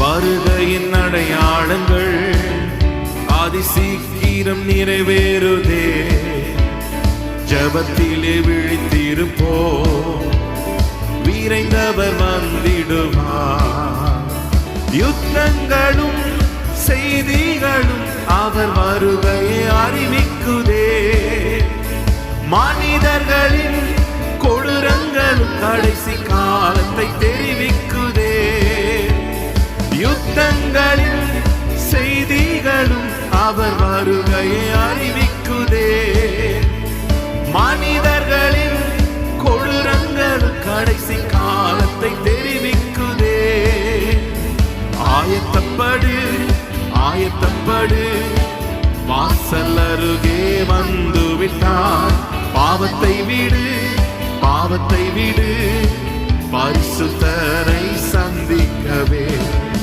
வருகையின் அடையாளங்கள் அதிசீக்கிரம் நிறைவேறுதே. ஜபத்திலே விழித்திருப்போ, விரைந்தவர் வந்திடுவார். யுத்தங்களும் செய்திகளும் அவர் வருகையை அறிவிக்குதே. மனிதர்களின் கொடூரங்களும் கடைசி காலத்தை தெரிவிக்குதே. யுத்தங்களின் செய்திகளும் அவர் வருகையை அறிவிக்குதே. மனிதர்களின் கொடூரங்களும் கடைசி காலத்தை தெரிவிக்குதே. ஆயத்தப்படு ஆயத்தப்படு, வாசல் அருகே வந்து விட்டார். பாவத்தை விடு பாவத்தை விடு, பரிசுத்தரை சந்திக்கவே.